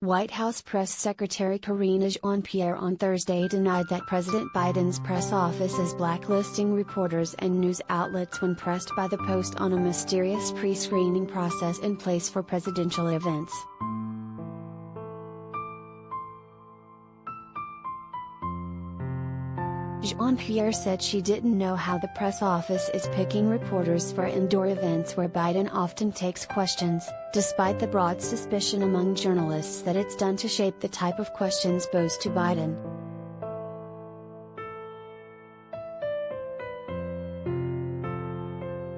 White House Press Secretary Karine Jean-Pierre on Thursday denied that President Biden's press office is blacklisting reporters and news outlets when pressed by the Post on a mysterious pre-screening process in place for presidential events. Jean-Pierre said she didn't know how the press office is picking reporters for indoor events where Biden often takes questions, despite the broad suspicion among journalists that it's done to shape the type of questions posed to Biden.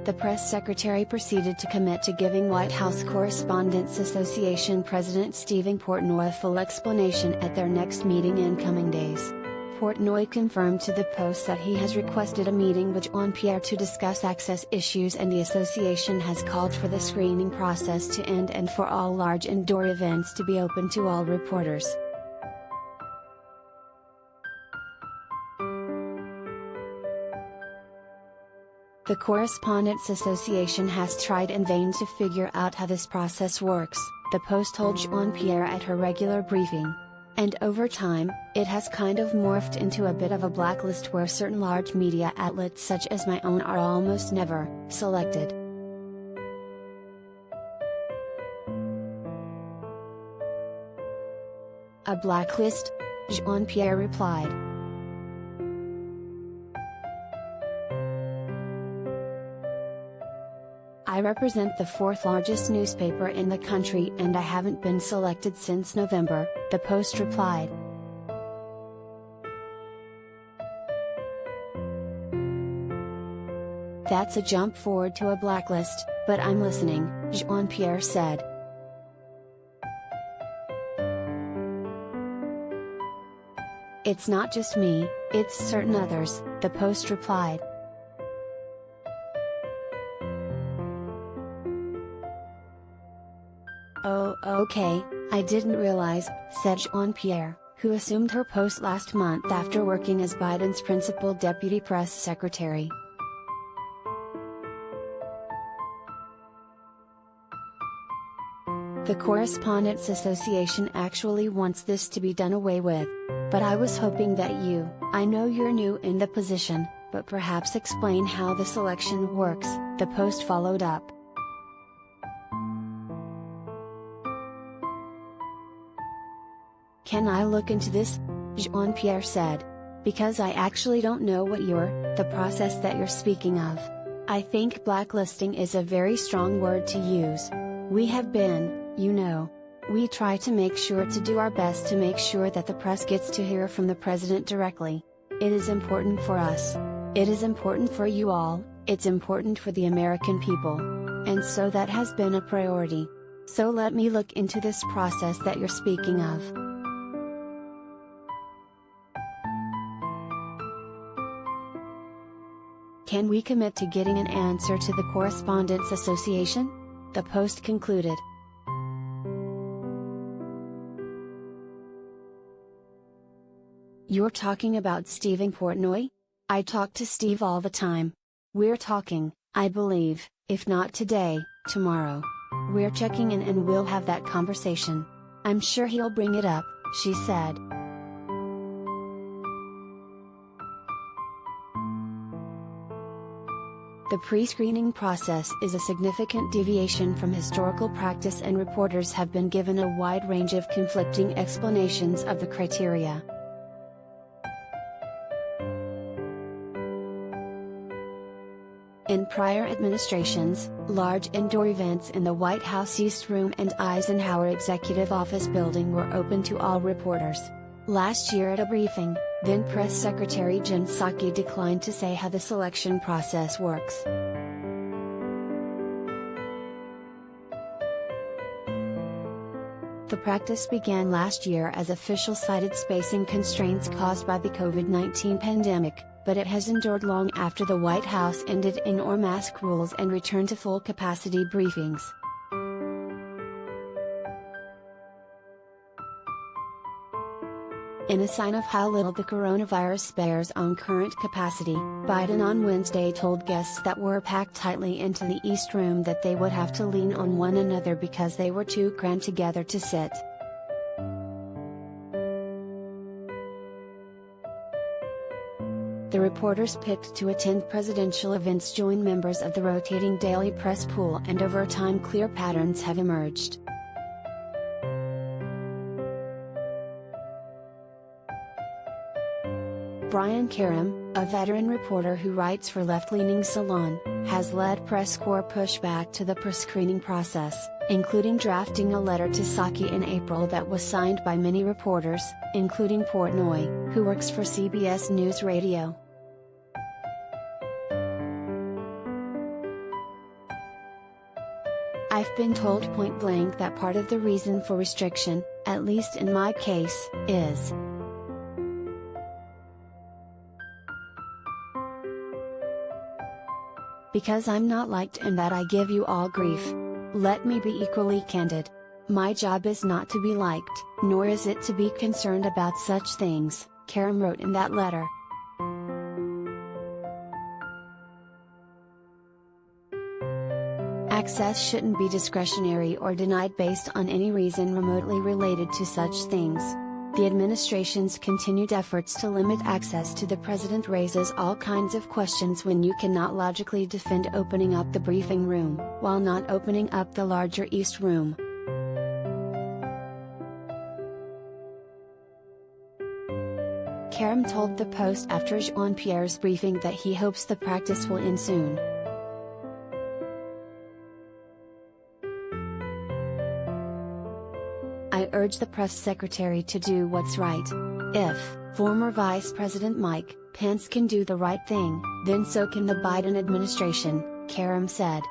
The press secretary proceeded to commit to giving White House Correspondents Association President Stephen Portnoy a full explanation at their next meeting in coming days. Portnoy confirmed to the Post that he has requested a meeting with Jean-Pierre to discuss access issues, and the association has called for the screening process to end and for all large indoor events to be open to all reporters. The Correspondents Association has tried in vain to figure out how this process works, the Post told Jean-Pierre at her regular briefing. And over time, it has kind of morphed into a bit of a blacklist where certain large media outlets such as my own are almost never selected. A blacklist? Jean-Pierre replied. I represent the fourth largest newspaper in the country and I haven't been selected since November, the Post replied. That's a jump forward to a blacklist, but I'm listening, Jean-Pierre said. It's not just me, it's certain others, the Post replied. Oh, okay, I didn't realize, said Jean-Pierre, who assumed her post last month after working as Biden's principal deputy press secretary. The Correspondents Association actually wants this to be done away with. But I was hoping that I know you're new in the position, but perhaps explain how the selection works, the Post followed up. Can I look into this? Jean-Pierre said. Because I actually don't know what the process that you're speaking of. I think blacklisting is a very strong word to use. We have been, we try to make sure to do our best to make sure that the press gets to hear from the president directly. It is important for us. It is important for you all, it's important for the American people. And so that has been a priority. So let me look into this process that you're speaking of. Can we commit to getting an answer to the Correspondents Association? The Post concluded. You're talking about Stephen Portnoy? I talk to Steve all the time. We're talking, I believe, if not today, tomorrow. We're checking in and we'll have that conversation. I'm sure he'll bring it up, she said. The pre-screening process is a significant deviation from historical practice and reporters have been given a wide range of conflicting explanations of the criteria. In prior administrations, large indoor events in the White House East Room and Eisenhower Executive Office building were open to all reporters. Last year at a briefing, then Press Secretary Jen Psaki declined to say how the selection process works. The practice began last year as officials cited spacing constraints caused by the COVID-19 pandemic, but it has endured long after the White House ended indoor mask rules and returned to full-capacity briefings. In a sign of how little the coronavirus spares on current capacity, Biden on Wednesday told guests that were packed tightly into the East Room that they would have to lean on one another because they were too crammed together to sit. The reporters picked to attend presidential events join members of the rotating daily press pool, and over time clear patterns have emerged. Brian Karem, a veteran reporter who writes for left-leaning Salon, has led press corps pushback to the pre-screening process, including drafting a letter to Psaki in April that was signed by many reporters, including Portnoy, who works for CBS News Radio. I've been told point blank that part of the reason for restriction, at least in my case, is because I'm not liked and that I give you all grief. Let me be equally candid. My job is not to be liked, nor is it to be concerned about such things, Karem wrote in that letter. Access shouldn't be discretionary or denied based on any reason remotely related to such things. The administration's continued efforts to limit access to the president raises all kinds of questions when you cannot logically defend opening up the briefing room, while not opening up the larger East Room. Karem told the Post after Jean-Pierre's briefing that he hopes the practice will end soon. I urge the press secretary to do what's right. If former Vice President Mike Pence can do the right thing, then so can the Biden administration, Karem said.